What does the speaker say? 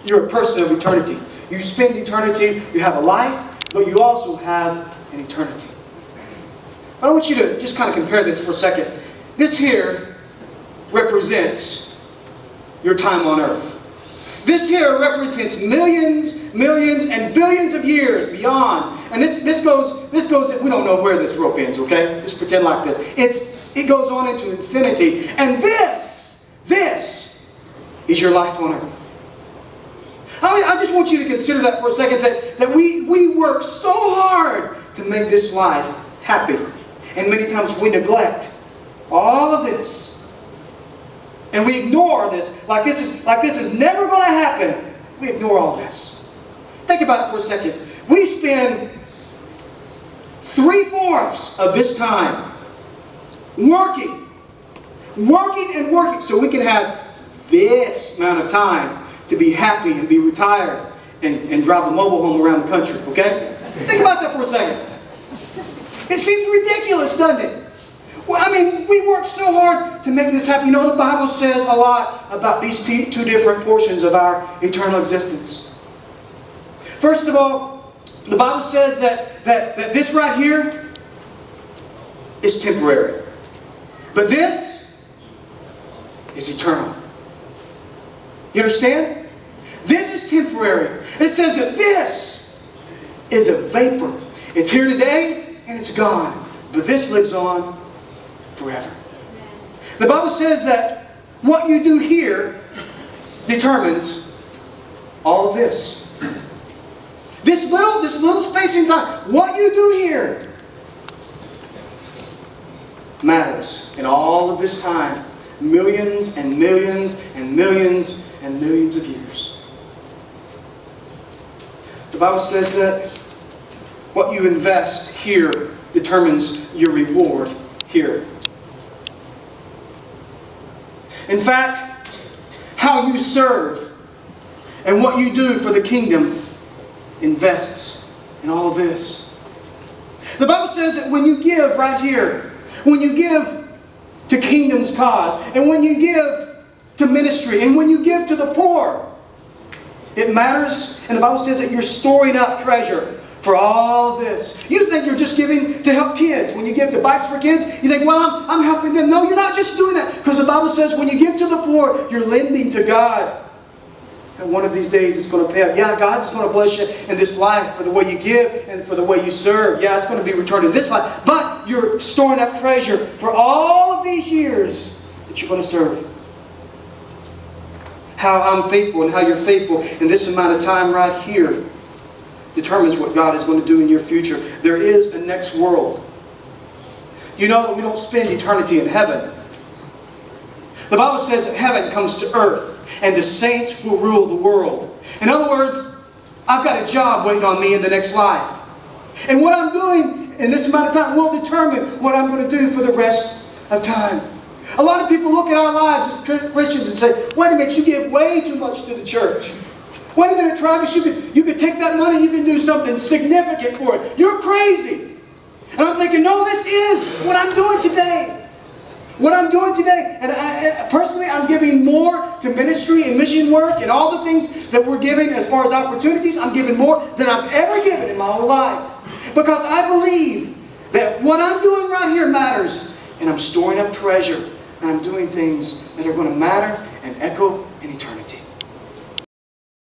you're a person of eternity. You spend eternity, you have a life, but you also have an eternity. But I want you to just kind of compare this for a second. This here represents your time on earth. This here represents millions, millions, and billions of years beyond. And this goes, we don't know where this rope ends, okay? Just pretend like this. It goes on into infinity. And this is your life on earth. I just want you to consider that for a second, that we work so hard to make this life happy. And many times we neglect all of this. And we ignore this, like this is never going to happen. We ignore all this. Think about it for a second. We spend 3/4 of this time working and working so we can have this amount of time to be happy and be retired and drive a mobile home around the country, okay? Think about that for a second. It seems ridiculous, doesn't it? Well, I mean, we work so hard to make this happen. You know, the Bible says a lot about these two different portions of our eternal existence. First of all, the Bible says that this right here is temporary. But this is eternal. You understand? This is temporary. It says that this is a vapor. It's here today and it's gone. But this lives on forever. The Bible says that what you do here determines all of this. This little space in time, what you do here matters in all of this time. Millions and millions and millions and millions of years. The Bible says that what you invest here determines your reward here. In fact, how you serve and what you do for the kingdom invests in all of this. The Bible says that when you give right here, when you give to kingdom's cause, and when you give to ministry, and when you give to the poor, it matters. And the Bible says that you're storing up treasure for all of this. You think you're just giving to help kids. When you give to Bikes for Kids, you think, well, I'm helping them. No, you're not just doing that. Because the Bible says when you give to the poor, you're lending to God. And one of these days it's going to pay up. Yeah, God's going to bless you in this life for the way you give and for the way you serve. Yeah, it's going to be returned in this life. But you're storing up treasure for all of these years that you're going to serve. How I'm faithful and how you're faithful in this amount of time right here determines what God is going to do in your future. There is a next world. You know that we don't spend eternity in heaven. The Bible says that heaven comes to earth and the saints will rule the world. In other words, I've got a job waiting on me in the next life. And what I'm doing in this amount of time will determine what I'm going to do for the rest of time. A lot of people look at our lives as Christians and say, wait a minute, you give way too much to the church. Wait a minute, Travis, you could take that money, you can do something significant for it. You're crazy. And I'm thinking, no, this is what I'm doing today. What I'm doing today. And personally, I'm giving more to ministry and mission work and all the things that we're giving as far as opportunities. I'm giving more than I've ever given in my whole life. Because I believe that what I'm doing right here matters. And I'm storing up treasure. And I'm doing things that are going to matter and echo